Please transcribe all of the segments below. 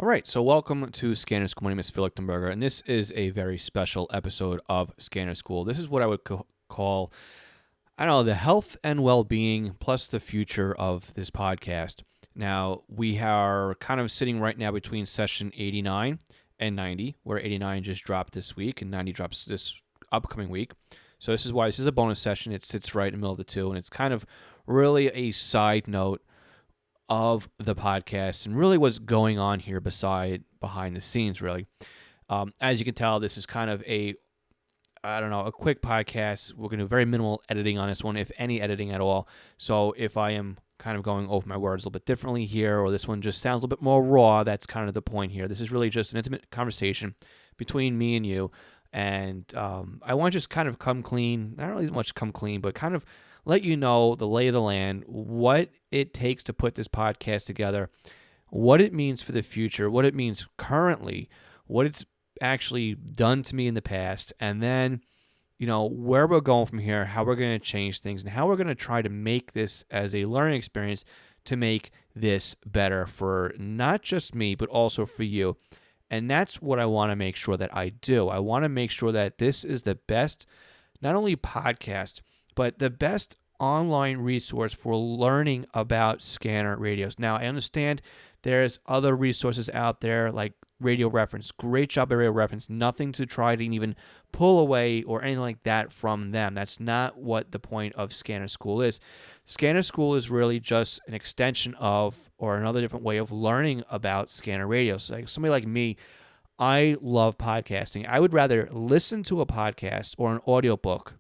All right, so welcome to Scanner School. My name is Phil Lichtenberger, and this is a very special episode of Scanner School. This is what I would call, I don't know, the health and well-being plus the future of this podcast. Now, we are kind of sitting right now between session 89 and 90, where 89 just dropped this week and 90 drops this upcoming week. So this is why this is a bonus session. It sits right in the middle of the two, and it's kind of really a side note of the podcast and really what's going on here behind the scenes, really. As you can tell, this is kind of a quick podcast. We're going to do very minimal editing on this one, if any editing at all. So if I am kind of going over my words a little bit differently here, or this one just sounds a little bit more raw, that's kind of the point here. This is really just an intimate conversation between me and you. And I want to just kind of come clean, not really much come clean, but kind of let you know the lay of the land, what it takes to put this podcast together, what it means for the future, what it means currently, what it's actually done to me in the past, and then, where we're going from here, how we're going to change things, and how we're going to try to make this as a learning experience to make this better for not just me, but also for you. And that's what I want to make sure that I do. I want to make sure that this is the best, not only podcast, but the best online resource for learning about scanner radios. Now, I understand there's other resources out there like Radio Reference. Great job at Radio Reference. Nothing to try to even pull away or anything like that from them. That's not what the point of Scanner School is. Scanner School is really just an extension of, or another different way of learning about scanner radios. Like somebody like me, I love podcasting. I would rather listen to a podcast or an audiobook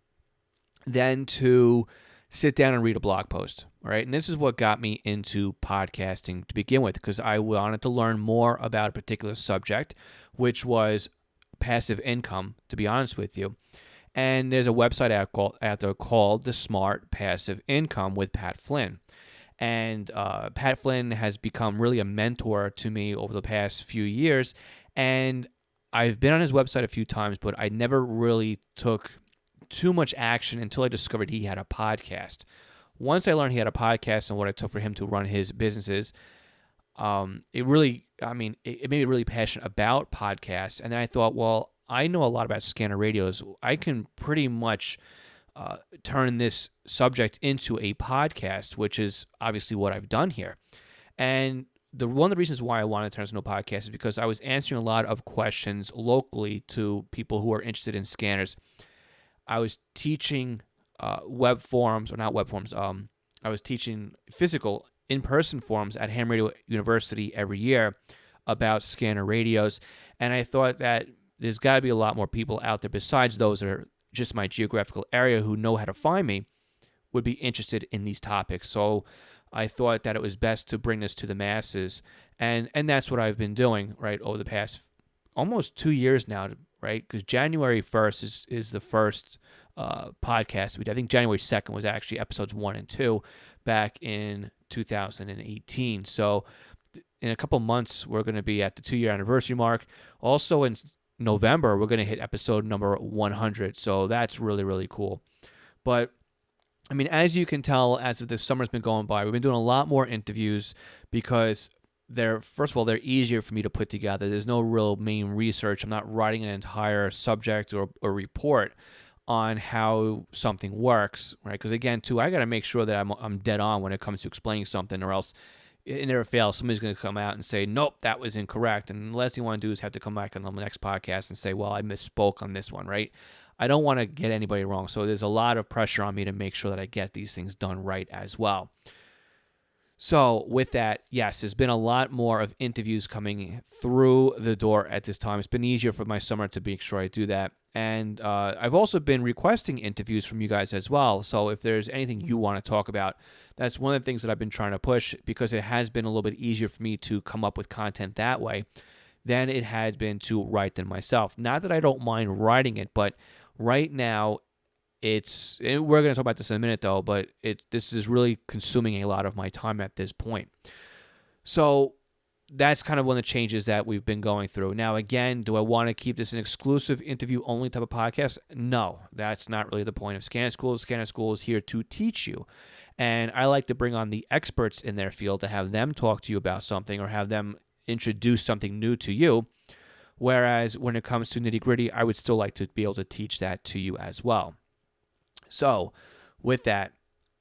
than to sit down and read a blog post, right? And this is what got me into podcasting to begin with, because I wanted to learn more about a particular subject, which was passive income, to be honest with you. And there's a website out there called The Smart Passive Income with Pat Flynn. And Pat Flynn has become really a mentor to me over the past few years. And I've been on his website a few times, but I never really took too much action until I discovered he had a podcast. Once I learned he had a podcast and what it took for him to run his businesses, it made me really passionate about podcasts. And then I thought, well, I know a lot about scanner radios. I can pretty much turn this subject into a podcast, which is obviously what I've done here. And one of the reasons why I wanted to turn this into a podcast is because I was answering a lot of questions locally to people who are interested in scanners. I was teaching web forums, or not web forums. I was teaching physical in-person forums at Ham Radio University every year about scanner radios, and I thought that there's got to be a lot more people out there besides those that are just my geographical area who know how to find me would be interested in these topics. So I thought that it was best to bring this to the masses, and that's what I've been doing right over the past almost 2 years now, right? Because January 1st is the first podcast we did. I think January 2nd was actually episodes 1 and 2 back in 2018. So in a couple months, we're going to be at the 2-year anniversary mark. Also in November, we're going to hit episode number 100. So that's really, really cool. But I mean, as you can tell, as the summer's been going by, we've been doing a lot more interviews because they're easier for me to put together. There's no real main research. I'm not writing an entire subject or report on how something works, right? Because again, too, I got to make sure that I'm dead on when it comes to explaining something, or else it never fails. Somebody's going to come out and say, nope, that was incorrect. And the last thing I want to do is have to come back on the next podcast and say, well, I misspoke on this one, right? I don't want to get anybody wrong. So there's a lot of pressure on me to make sure that I get these things done right as well. So with that, yes, there's been a lot more of interviews coming through the door at this time. It's been easier for my summer to make sure I do that. And I've also been requesting interviews from you guys as well. So if there's anything you want to talk about, that's one of the things that I've been trying to push, because it has been a little bit easier for me to come up with content that way than it has been to write them myself. Not that I don't mind writing it, but right now, we're going to talk about this in a minute though, but this is really consuming a lot of my time at this point. So that's kind of one of the changes that we've been going through. Now, again, do I want to keep this an exclusive interview-only type of podcast? No, that's not really the point of Scanner School. Scanner School is here to teach you. And I like to bring on the experts in their field to have them talk to you about something, or have them introduce something new to you. Whereas when it comes to nitty-gritty, I would still like to be able to teach that to you as well. So with that,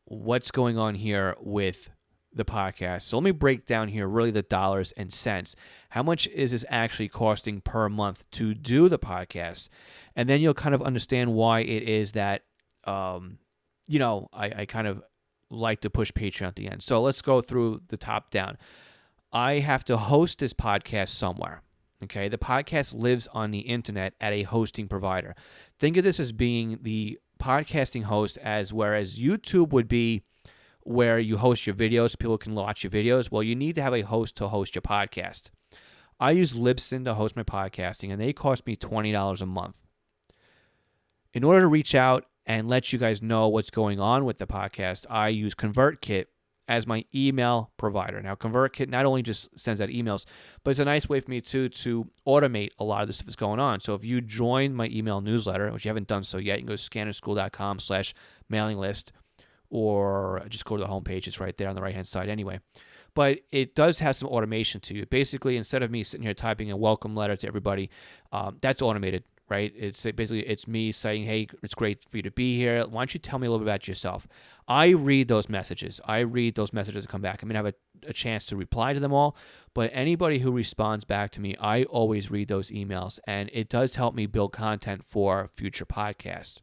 what's going on here with the podcast? So let me break down here really the dollars and cents. How much is this actually costing per month to do the podcast? And then you'll kind of understand why it is that, I kind of like to push Patreon at the end. So let's go through the top down. I have to host this podcast somewhere. Okay, the podcast lives on the internet at a hosting provider. Think of this as being the podcasting host, as whereas YouTube would be where you host your videos, people can watch your videos. Well, you need to have a host to host your podcast. I use Libsyn to host my podcasting, and they cost me $20 a month. In order to reach out and let you guys know what's going on with the podcast, I use ConvertKit as my email provider. Now, ConvertKit not only just sends out emails, but it's a nice way for me to automate a lot of the stuff that's going on. So if you join my email newsletter, which you haven't done so yet, you can go to scannerschool.com/mailing list, or just go to the homepage. It's right there on the right-hand side anyway. But it does have some automation to it. Basically, instead of me sitting here typing a welcome letter to everybody, that's automated. Right? It's me saying, hey, it's great for you to be here. Why don't you tell me a little bit about yourself? I read those messages. That come back. I may not have a chance to reply to them all, but anybody who responds back to me, I always read those emails, and it does help me build content for future podcasts.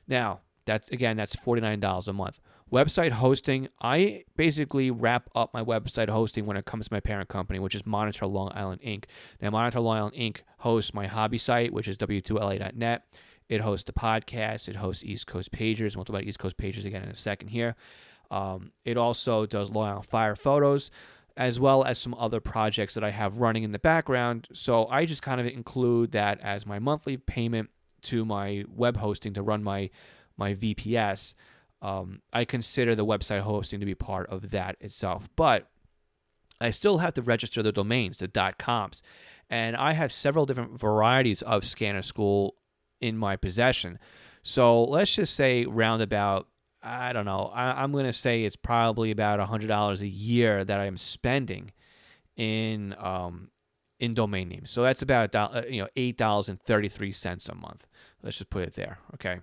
Now, that's $49 a month. Website hosting, I basically wrap up my website hosting when it comes to my parent company, which is Monitor Long Island Inc. Now, Monitor Long Island Inc. hosts my hobby site, which is w2la.net. It hosts the podcast. It hosts East Coast Pagers. We'll talk about East Coast Pagers again in a second here. It also does Long Island Fire photos, as well as some other projects that I have running in the background. So I just kind of include that as my monthly payment to my web hosting to run my VPS. I consider the website hosting to be part of that itself. But I still have to register the domains, the .coms. And I have several different varieties of Scanner School in my possession. So let's just say roundabout, I don't know, I'm going to say it's probably about $100 a year that I am spending in domain names. So that's about $8.33 a month. Let's just put it there, okay?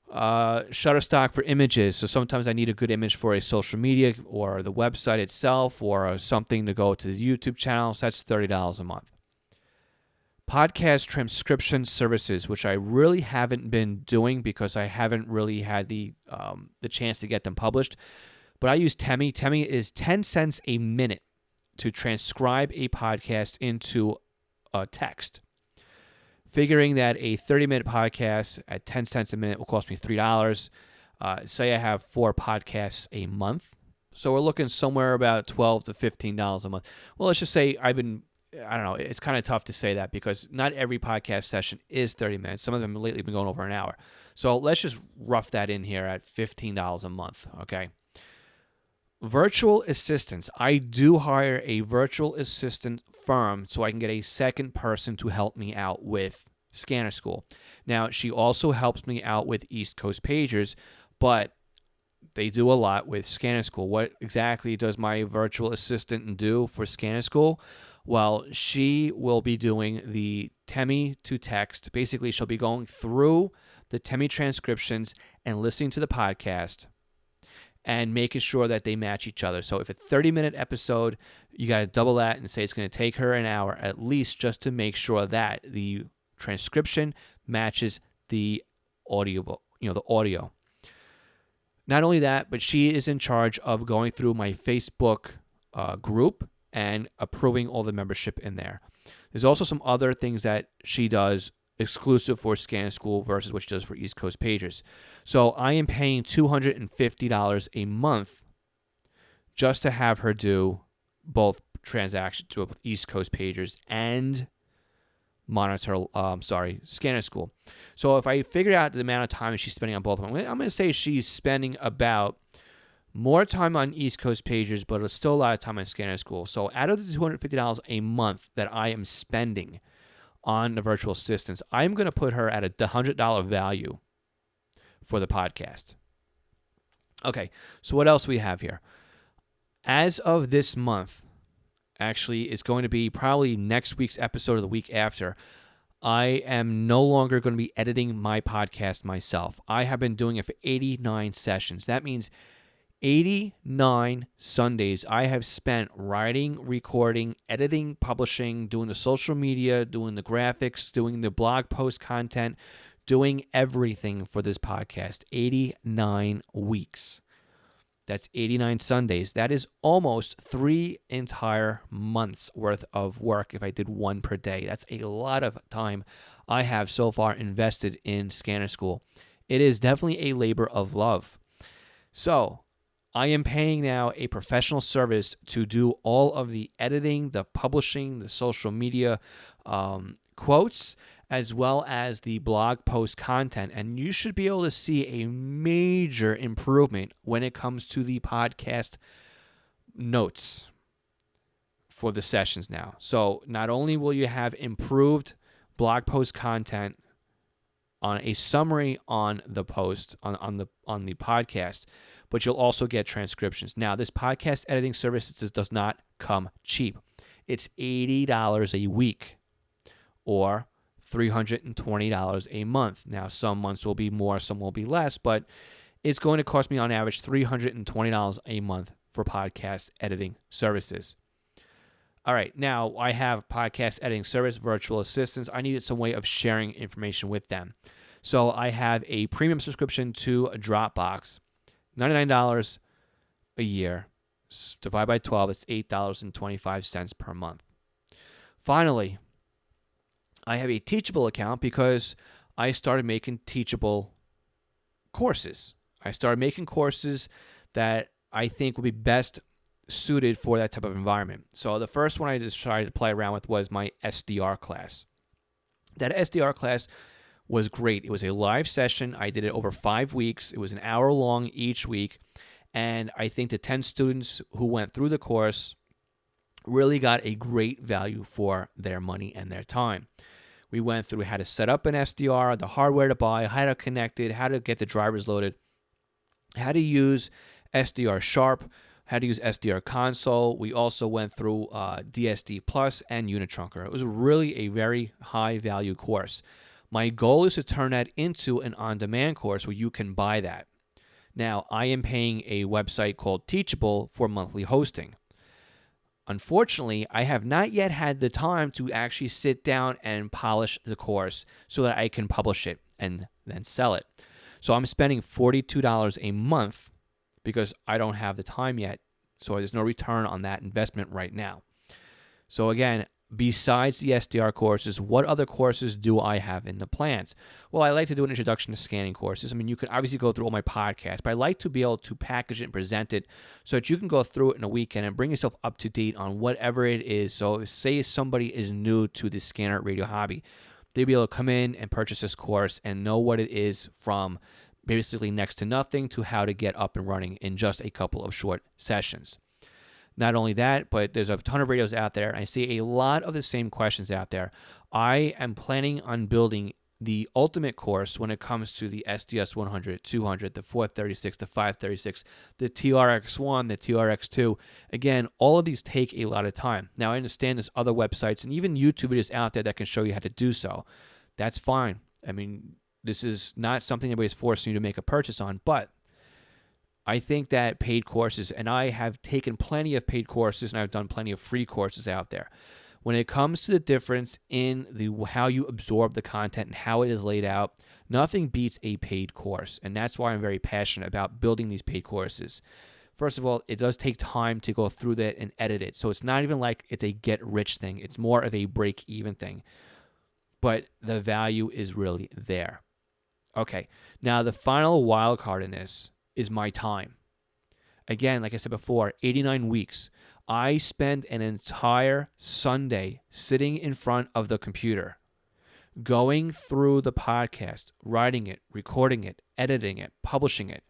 Shutterstock for images. So sometimes I need a good image for a social media or the website itself or something to go to the YouTube channel. So that's $30 a month. Podcast transcription services, which I really haven't been doing because I haven't really had the chance to get them published. But I use Temi. Temi is 10 cents a minute to transcribe a podcast into a text. Figuring that a 30-minute podcast at 10 cents a minute will cost me $3. Say I have 4 podcasts a month. So we're looking somewhere about $12 to $15 a month. Well, let's just say I don't know, it's kind of tough to say that because not every podcast session is 30 minutes. Some of them lately have been going over an hour. So let's just rough that in here at $15 a month, okay? Virtual assistants. I do hire a virtual assistant firm so I can get a second person to help me out with Scanner School. Now, she also helps me out with East Coast Pagers, but they do a lot with Scanner School. What exactly does my virtual assistant do for Scanner School? Well, she will be doing the Temi to text. Basically, she'll be going through the Temi transcriptions and listening to the podcast and making sure that they match each other. So if a 30-minute episode, you got to double that and say it's going to take her an hour at least just to make sure that the transcription matches the audio, the audio. Not only that, but she is in charge of going through my Facebook group and approving all the membership in there. There's also some other things that she does exclusive for Scanner School versus what she does for East Coast Pagers. So I am paying $250 a month just to have her do both transactions to East Coast Pagers and Scanner School. So if I figure out the amount of time she's spending on both of them, I'm going to say she's spending about more time on East Coast Pagers, but it's still a lot of time on Scanner School. So out of the $250 a month that I am spending on the virtual assistants, I'm going to put her at a $100 value for the podcast. Okay, so what else we have here? As of this month, actually, it's going to be probably next week's episode or the week after. I am no longer going to be editing my podcast myself. I have been doing it for 89 sessions. That means 89 Sundays I have spent writing, recording, editing, publishing, doing the social media, doing the graphics, doing the blog post content, doing everything for this podcast. 89 weeks. That's 89 Sundays. That is almost 3 entire months worth of work if I did one per day. That's a lot of time I have so far invested in Scanner School. It is definitely a labor of love. So I am paying now a professional service to do all of the editing, the publishing, the social media quotes, as well as the blog post content. And you should be able to see a major improvement when it comes to the podcast notes for the sessions now. So not only will you have improved blog post content on a summary on the post on the podcast, but you'll also get transcriptions. Now, this podcast editing service does not come cheap. It's $80 a week or $320 a month. Now, some months will be more, some will be less, but it's going to cost me on average $320 a month for podcast editing services. All right, now I have podcast editing service, virtual assistants. I needed some way of sharing information with them. So I have a premium subscription to a Dropbox, $99 a year. Divide by 12, it's $8.25 per month. Finally, I have a Teachable account because I started making teachable courses. I started making courses that I think would be best suited for that type of environment. So the first one I decided to play around with was my SDR class. That SDR class was great. It was a live session. I did it over 5 weeks. It was an hour long each week. And I think the 10 students who went through the course really got a great value for their money and their time. We went through how to set up an SDR, the hardware to buy, how to connect it, how to get the drivers loaded, how to use SDR Sharp, how to use SDR Console. We also went through DSD Plus and Unitrunker. It was really a very high value course. My goal is to turn that into an on-demand course where you can buy that. Now, I am paying a website called Teachable for monthly hosting. Unfortunately, I have not yet had the time to actually sit down and polish the course so that I can publish it and then sell it. So I'm spending $42 a month because I don't have the time yet. So there's no return on that investment right now. So again, besides the SDR courses, what other courses do I have in the plans? Well, I like to do an introduction to scanning courses. I mean, you could obviously go through all my podcasts, but I like to be able to package it and present it so that you can go through it in a weekend and bring yourself up to date on whatever it is. So say somebody is new to the scanner radio hobby, they'll be able to come in and purchase this course and know what it is from basically next to nothing to how to get up and running in just a couple of short sessions. Not only that, but there's a ton of radios out there. I see a lot of the same questions out there. I am planning on building the ultimate course when it comes to the SDS 100, 200, the 436, the 536, the TRX1, the TRX2. Again, all of these take a lot of time. Now, I understand there's other websites and even YouTube videos out there that can show you how to do so. That's fine. I mean, this is not something anybody's forcing you to make a purchase on, but I think that paid courses, and I have taken plenty of paid courses and I've done plenty of free courses out there. When it comes to the difference in how you absorb the content and how it is laid out, nothing beats a paid course. And that's why I'm very passionate about building these paid courses. First of all, it does take time to go through that and edit it. So it's not even like it's a get rich thing. It's more of a break even thing. But the value is really there. Okay, now the final wild card in this is my time. Again, like I said before, 89 weeks. I spend an entire Sunday sitting in front of the computer, going through the podcast, writing it, recording it, editing it, publishing it.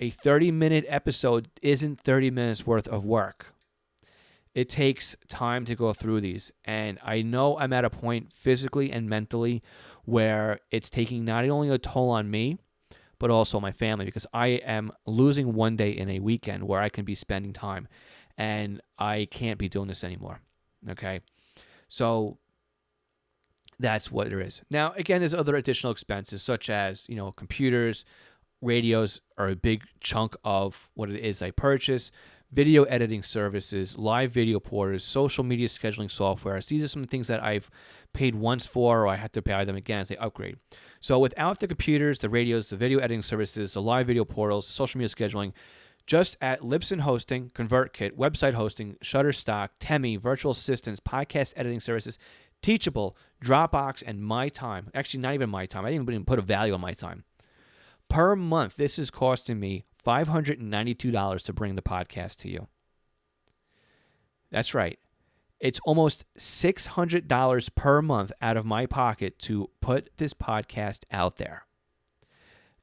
A 30-minute episode isn't 30 minutes worth of work. It takes time to go through these. And I know I'm at a point physically and mentally where it's taking not only a toll on me, but also my family, because I am losing one day in a weekend where I can be spending time. and I can't be doing this anymore. Okay, so that's what there is. Now, again, there's other additional expenses such as computers, radios are a big chunk of what it is I purchase. Video editing services, live video porters, social media scheduling software. These are some things that I've paid once for, or I have to buy them again as they upgrade. So without the computers, the radios, the video editing services, the live video portals, social media scheduling, just at Libsyn Hosting, ConvertKit, website hosting, Shutterstock, Temi, virtual assistants, podcast editing services, Teachable, Dropbox, and My Time. Actually, not even My Time. I didn't even put a value on My Time. Per month, this is costing me $592 to bring the podcast to you. That's right. It's almost $600 per month out of my pocket to put this podcast out there.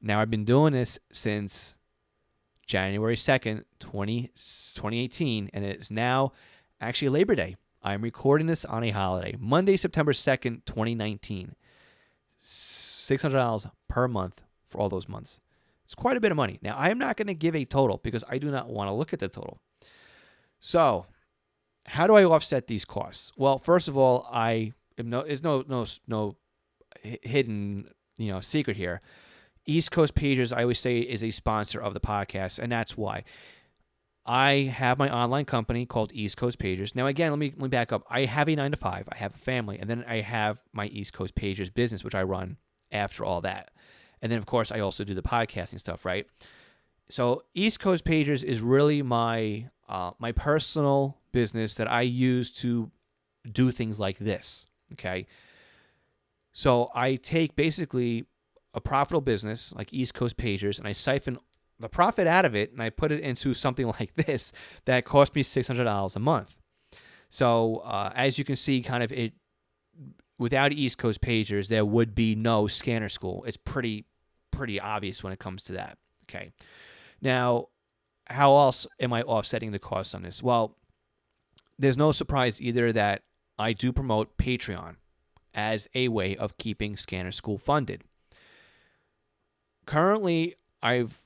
Now, I've been doing this since January 2nd, 2018, and it's now actually Labor Day. I'm recording this on a holiday, Monday, September 2nd, 2019. $600 per month for all those months. It's quite a bit of money. Now, I am not going to give a total because I do not want to look at the total. So, how do I offset these costs? Well, first of all, there's no hidden secret here. East Coast Pagers, I always say, is a sponsor of the podcast, and that's why. I have my online company called East Coast Pagers. Now, again, let me back up. I have a 9-to-5. I have a family, and then I have my East Coast Pagers business, which I run after all that. And then, of course, I also do the podcasting stuff, right? So East Coast Pagers is really my personal business that I use to do things like this, okay? So I take basically a profitable business like East Coast Pagers, and I siphon the profit out of it, and I put it into something like this that cost me $600 a month. So as you can see, kind of it, without East Coast Pagers, there would be no Scanner School. It's pretty obvious when it comes to that. Okay. Now, how else am I offsetting the costs on this? Well, there's no surprise either that I do promote Patreon as a way of keeping Scanner School funded. Currently, I've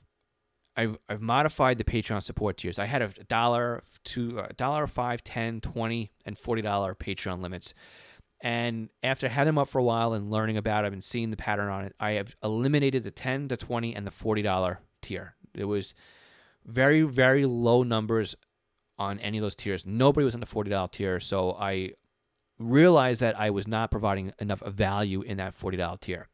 modified the Patreon support tiers. I had $1, $5, $10, $20, and $40 Patreon limits. And after having them up for a while and learning about it and seeing the pattern on it, I have eliminated the $10, the $20, and the $40 tier. It was very, very low numbers on any of those tiers. Nobody was in the $40 tier, so I realized that I was not providing enough value in that $40 tier.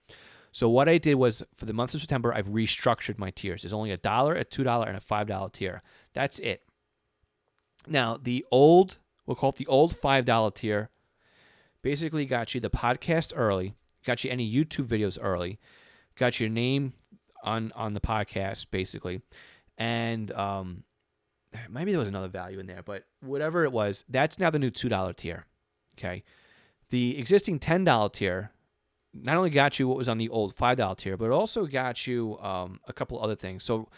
So what I did was, for the month of September, I've restructured my tiers. There's only $1, a $2, and a $5 tier. That's it. Now, we'll call it the old $5 tier, basically got you the podcast early, got you any YouTube videos early, got your name on the podcast, basically. And maybe there was another value in there, but whatever it was, that's now the new $2 tier. Okay. The existing $10 tier not only got you what was on the old $5 tier, but it also got you a couple other things. So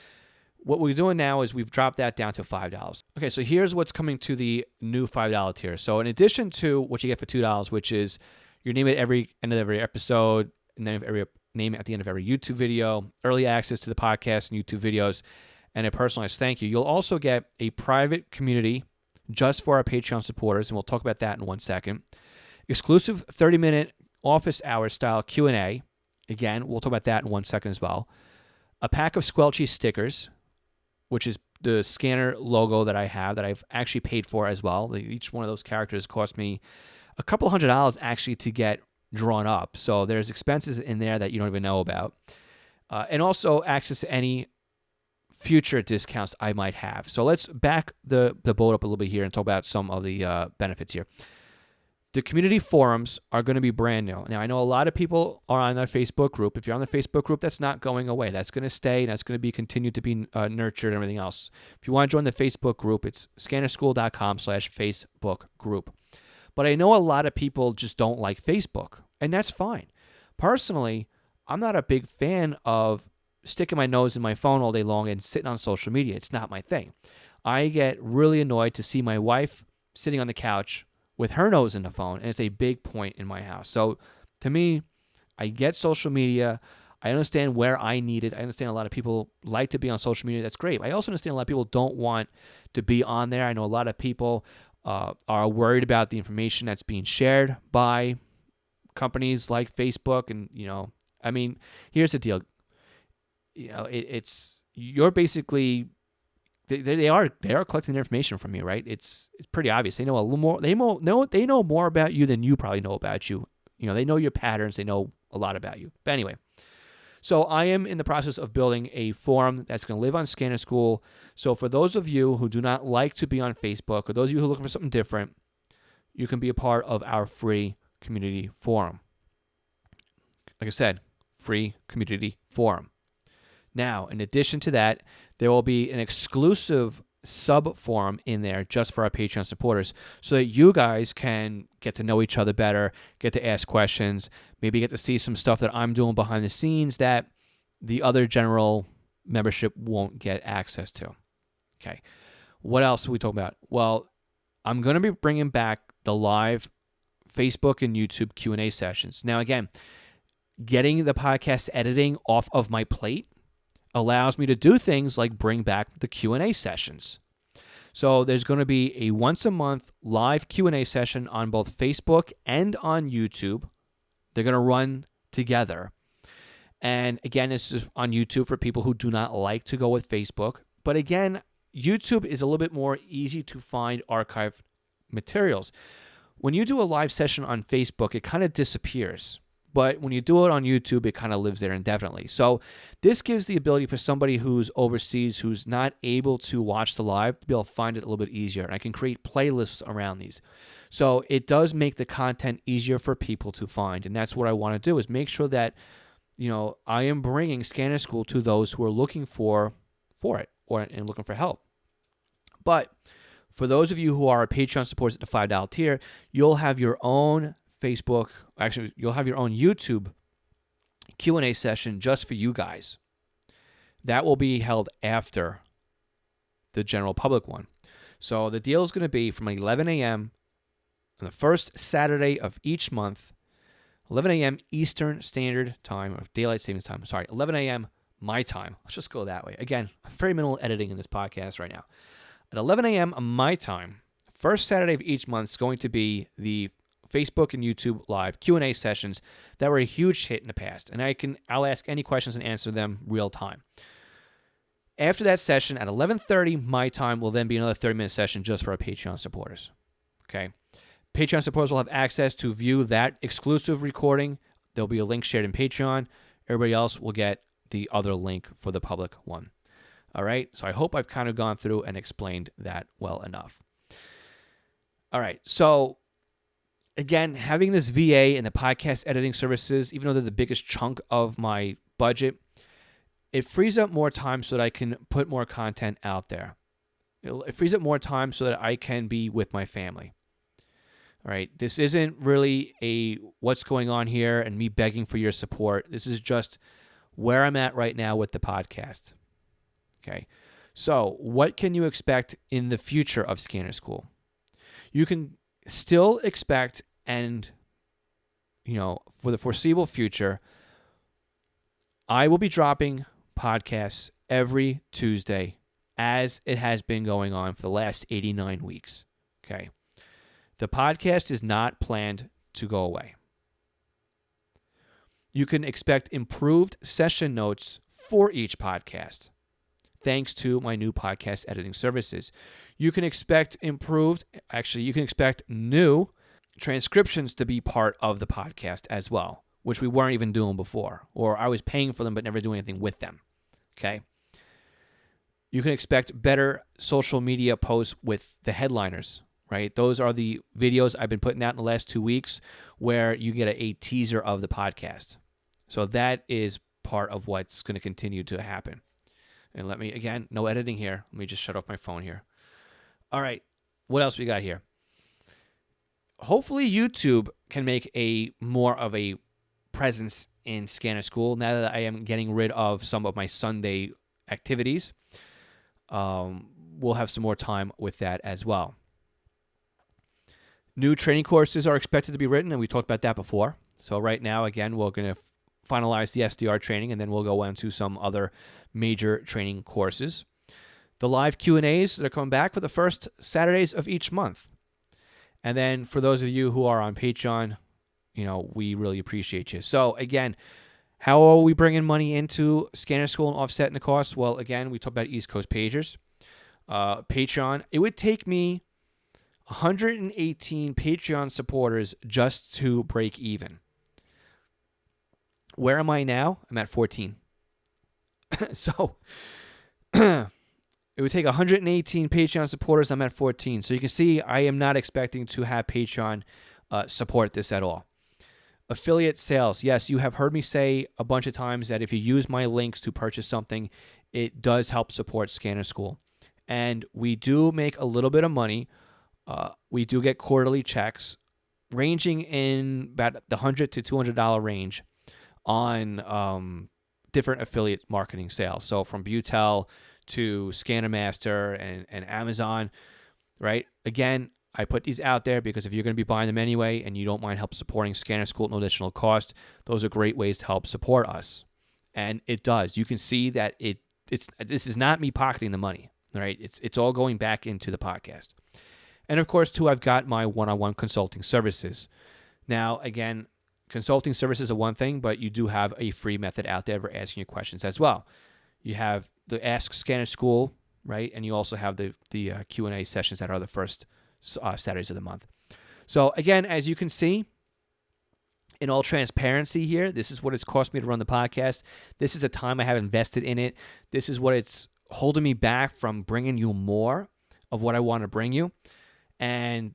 what we're doing now is we've dropped that down to $5. Okay, so here's what's coming to the new $5 tier. So in addition to what you get for $2, which is your name at every end of every episode, and then every name at the end of every YouTube video, early access to the podcast and YouTube videos, and a personalized thank you. You'll also get a private community just for our Patreon supporters, and we'll talk about that in 1 second. Exclusive 30-minute office hours style Q&A. Again, we'll talk about that in 1 second as well. A pack of Squelchy stickers, which is the scanner logo that I have that I've actually paid for as well. Each one of those characters cost me a couple $100 actually to get drawn up. So there's expenses in there that you don't even know about. And also access to any future discounts I might have. So let's back the boat up a little bit here and talk about some of the benefits here. The community forums are going to be brand new. Now, I know a lot of people are on our Facebook group. If you're on the Facebook group, that's not going away. That's going to stay, and that's going to be continued to be nurtured and everything else. If you want to join the Facebook group, it's scannerschool.com/Facebook group. But I know a lot of people just don't like Facebook, and that's fine. Personally, I'm not a big fan of sticking my nose in my phone all day long and sitting on social media. It's not my thing. I get really annoyed to see my wife sitting on the couch with her nose in the phone, and it's a big point in my house. So to me, I get social media. I understand where I need it. I understand a lot of people like to be on social media. That's great. I also understand a lot of people don't want to be on there. I know a lot of people are worried about the information that's being shared by companies like Facebook. And, I mean, here's the deal. It's you're basically they are collecting information from you, right? It's pretty obvious. They know a little more. They know more about you than you probably know about you. They know your patterns. They know a lot about you. But anyway, so I am in the process of building a forum that's going to live on Scanner School. So for those of you who do not like to be on Facebook, or those of you who are looking for something different, you can be a part of our free community forum. Like I said, free community forum. Now, in addition to that, there will be an exclusive sub forum in there just for our Patreon supporters so that you guys can get to know each other better, get to ask questions, maybe get to see some stuff that I'm doing behind the scenes that the other general membership won't get access to. Okay. What else are we talking about? Well, I'm going to be bringing back the live Facebook and YouTube Q&A sessions. Now, again, getting the podcast editing off of my plate allows me to do things like bring back the Q&A sessions. So there's going to be a once a month live Q&A session on both Facebook and on YouTube. They're going to run together. And again, this is on YouTube for people who do not like to go with Facebook. But again, YouTube is a little bit more easy to find archived materials. When you do a live session on Facebook, it kind of disappears. But when you do it on YouTube, it kind of lives there indefinitely. So this gives the ability for somebody who's overseas, who's not able to watch the live, to be able to find it a little bit easier. And I can create playlists around these. So it does make the content easier for people to find. And that's what I want to do, is make sure that, I am bringing Scanner School to those who are looking for it and looking for help. But for those of you who are Patreon supporters at the $5 tier, you'll have your own Facebook, actually, you'll have your own YouTube Q&A session just for you guys. That will be held after the general public one. So the deal is going to be from 11 a.m. on the first Saturday of each month, 11 a.m. Eastern Standard Time, or Daylight Savings Time. Sorry, 11 a.m. my time. Let's just go that way. Again, very minimal editing in this podcast right now. At 11 a.m. my time, first Saturday of each month is going to be the Facebook and YouTube live Q&A sessions that were a huge hit in the past. And I'll ask any questions and answer them real time. After that session at 11:30 my time will then be another 30-minute session just for our Patreon supporters. Okay. Patreon supporters will have access to view that exclusive recording. There'll be a link shared in Patreon. Everybody else will get the other link for the public one. All right. So I hope I've kind of gone through and explained that well enough. All right. So again, having this VA and the podcast editing services, even though they're the biggest chunk of my budget, it frees up more time so that I can put more content out there. It frees up more time so that I can be with my family. All right, this isn't really a what's going on here and me begging for your support. This is just where I'm at right now with the podcast. Okay, so what can you expect in the future of Scanner School? You can still expect, and for the foreseeable future, I will be dropping podcasts every Tuesday, as it has been going on for the last 89 weeks. Okay. The podcast is not planned to go away. You can expect improved session notes for each podcast, thanks to my new podcast editing services. You can expect new transcriptions to be part of the podcast as well, which we weren't even doing before, or I was paying for them but never doing anything with them. Okay. You can expect better social media posts with the headliners, right? Those are the videos I've been putting out in the last 2 weeks where you get a teaser of the podcast. So that is part of what's going to continue to happen. And let me, again, no editing here. Let me just shut off my phone here. All right. What else we got here? Hopefully YouTube can make a more of a presence in Scanner School now that I am getting rid of some of my Sunday activities. We'll have some more time with that as well. New training courses are expected to be written, and we talked about that before. So right now, again, we're going to finalize the SDR training, and then we'll go on to some other major training courses. The live Q&As, they're coming back for the first Saturdays of each month. And then for those of you who are on Patreon, we really appreciate you. So again, how are we bringing money into Scanner School and offsetting the costs? Well, again, we talked about East Coast pagers. Patreon, it would take me 118 Patreon supporters just to break even. Where am I now? I'm at 14. So it would take 118 Patreon supporters. I'm at 14. So you can see I am not expecting to have Patreon support this at all. Affiliate sales. Yes, you have heard me say a bunch of times that if you use my links to purchase something, it does help support Scanner School. And we do make a little bit of money. We do get quarterly checks ranging in about the $100 to $200 range on different affiliate marketing sales. So from Butel to ScannerMaster and Amazon, right? Again, I put these out there because if you're going to be buying them anyway and you don't mind help supporting Scanner School at no additional cost, those are great ways to help support us. And it does. You can see that this is not me pocketing the money, right? It's all going back into the podcast. And of course, too, I've got my one-on-one consulting services. Now, again, consulting services are one thing, but you do have a free method out there for asking your questions as well. You have the Ask Scanner School, right? And you also have the Q&A sessions that are the first Saturdays of the month. So again, as you can see, in all transparency here, this is what it's cost me to run the podcast. This is the time I have invested in it. This is what it's holding me back from bringing you more of what I want to bring you. And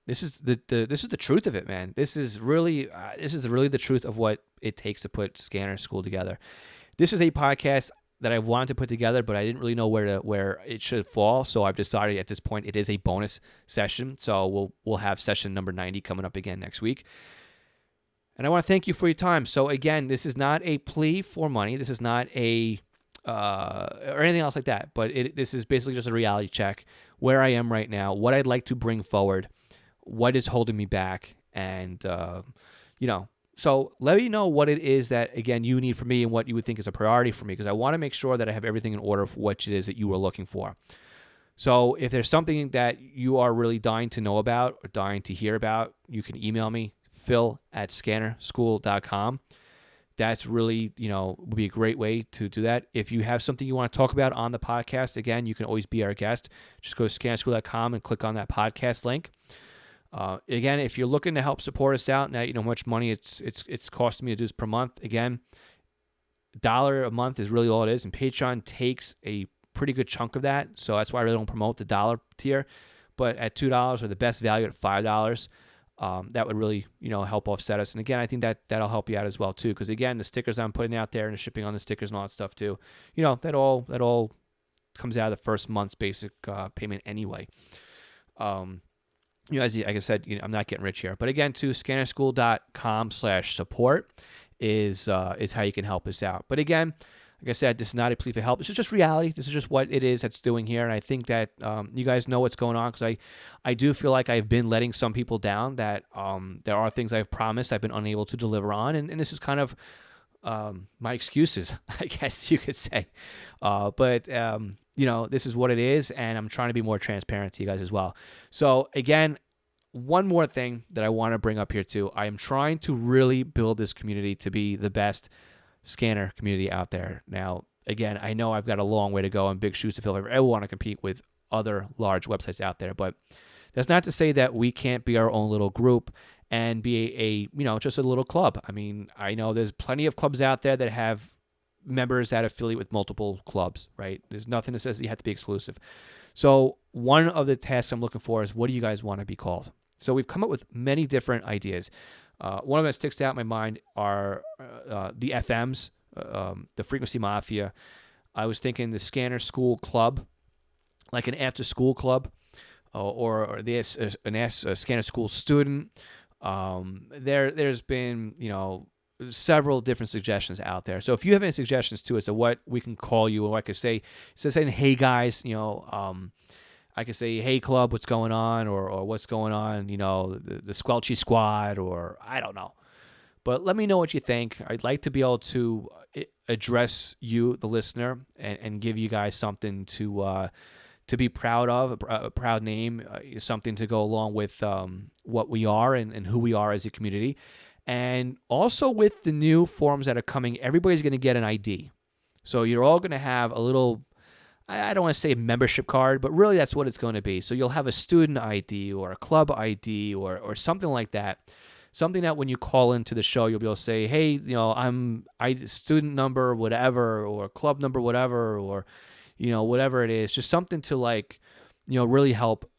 this is the truth of it, man. This is really the truth of what it takes to put Scanner School together. This is a podcast that I wanted to put together, but I didn't really know where it should fall. So I've decided at this point it is a bonus session. So we'll have session number 90 coming up again next week. And I want to thank you for your time. So again, this is not a plea for money. This is not a or anything else like that. But this is basically just a reality check where I am right now, what I'd like to bring forward, what is holding me back, and So let me know what it is that, again, you need from me and what you would think is a priority for me, because I want to make sure that I have everything in order for what it is that you are looking for. So if there's something that you are really dying to know about or dying to hear about, you can email me, phil@scannerschool.com. That's really, would be a great way to do that. If you have something you want to talk about on the podcast, again, you can always be our guest. Just go to scannerschool.com and click on that podcast link. Again, if you're looking to help support us out, now you know how much money it's costing me to do this per month. Again, $1 a month is really all it is, and Patreon takes a pretty good chunk of that. So that's why I really don't promote the $1 tier. But at $2 or the best value at $5, that would really help offset us. And again, I think that'll help you out as well too, because again, the stickers I'm putting out there and the shipping on the stickers and all that stuff too, that all comes out of the first month's basic payment anyway. As like I said, I'm not getting rich here. But again, to scannerschool.com/support is how you can help us out. But again, like I said, this is not a plea for help. This is just reality. This is just what it is that's doing here. And I think that you guys know what's going on, because I do feel like I've been letting some people down, that there are things I've promised I've been unable to deliver on. And this is kind of my excuses, I guess you could say. But this is what it is, and I'm trying to be more transparent to you guys as well. So again, one more thing that I want to bring up here too. I am trying to really build this community to be the best scanner community out there. Now, again, I know I've got a long way to go and big shoes to fill if I ever want to compete with other large websites out there, but that's not to say that we can't be our own little group and be just a little club. I mean, I know there's plenty of clubs out there that have members that affiliate with multiple clubs, right? There's nothing that says you have to be exclusive. So one of the tasks I'm looking for is, what do you guys want to be called? So we've come up with many different ideas. One of them that sticks out in my mind are the FMs, the Frequency Mafia. I was thinking the Scanner School Club, like an after-school club, or a Scanner School student. There's been, several different suggestions out there. So if you have any suggestions too as to what we can call you, or I could say, saying, hey guys, I could say, hey club, what's going on, or what's going on, the Squelchy Squad, or I don't know. But let me know what you think. I'd like to be able to address you, the listener, and give you guys something to be proud of, a proud name, something to go along with what we are and who we are as a community. And also with the new forums that are coming, everybody's going to get an ID. So you're all going to have a little, I don't want to say a membership card, but really that's what it's going to be. So you'll have a student ID or a club ID or something like that. Something that when you call into the show, you'll be able to say, hey, I'm student number whatever or club number whatever or, whatever it is. Just something to really help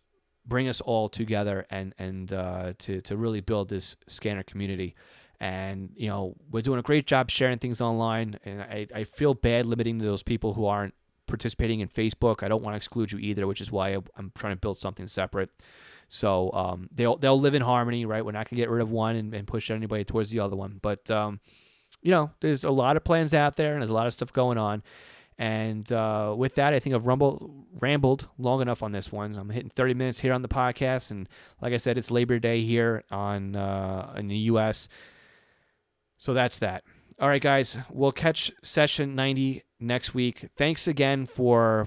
bring us all together and to really build this scanner community. And, we're doing a great job sharing things online. And I feel bad limiting to those people who aren't participating in Facebook. I don't want to exclude you either, which is why I'm trying to build something separate. So they'll live in harmony, right? We're not going to get rid of one and push anybody towards the other one. But, there's a lot of plans out there and there's a lot of stuff going on. And with that, I think I've rambled long enough on this one. I'm hitting 30 minutes here on the podcast. And like I said, it's Labor Day here in the U.S. So that's that. All right, guys, we'll catch session 90 next week. Thanks again for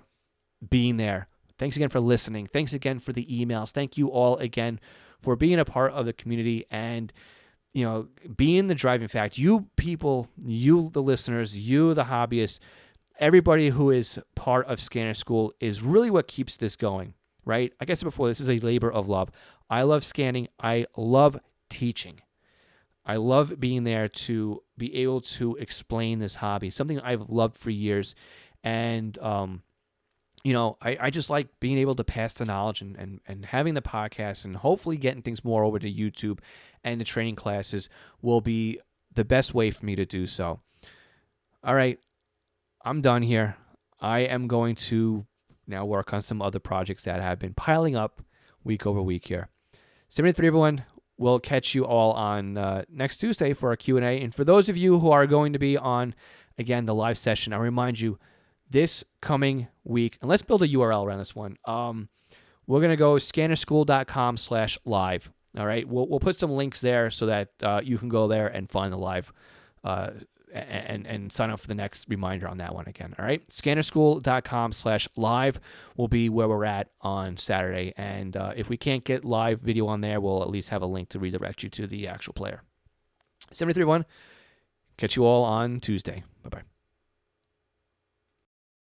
being there. Thanks again for listening. Thanks again for the emails. Thank you all again for being a part of the community and, being the driving factor. You people, you the listeners, you the hobbyists, everybody who is part of Scanner School is really what keeps this going, right? Like I said before, this is a labor of love. I love scanning. I love teaching. I love being there to be able to explain this hobby, something I've loved for years. And, I just like being able to pass the knowledge and having the podcast and hopefully getting things more over to YouTube and the training classes will be the best way for me to do so. All right, I'm done here. I am going to now work on some other projects that have been piling up week over week here. 73, everyone. We'll catch you all on next Tuesday for our Q&A. And for those of you who are going to be on, again, the live session, I remind you, this coming week, and let's build a URL around this one. We're going to go scannerschool.com/live. All right. We'll put some links there so that you can go there and find the live and sign up for the next reminder on that one again. All right. Scannerschool.com/live will be where we're at on Saturday. And if we can't get live video on there, we'll at least have a link to redirect you to the actual player. 73-1. Catch you all on Tuesday. Bye-bye.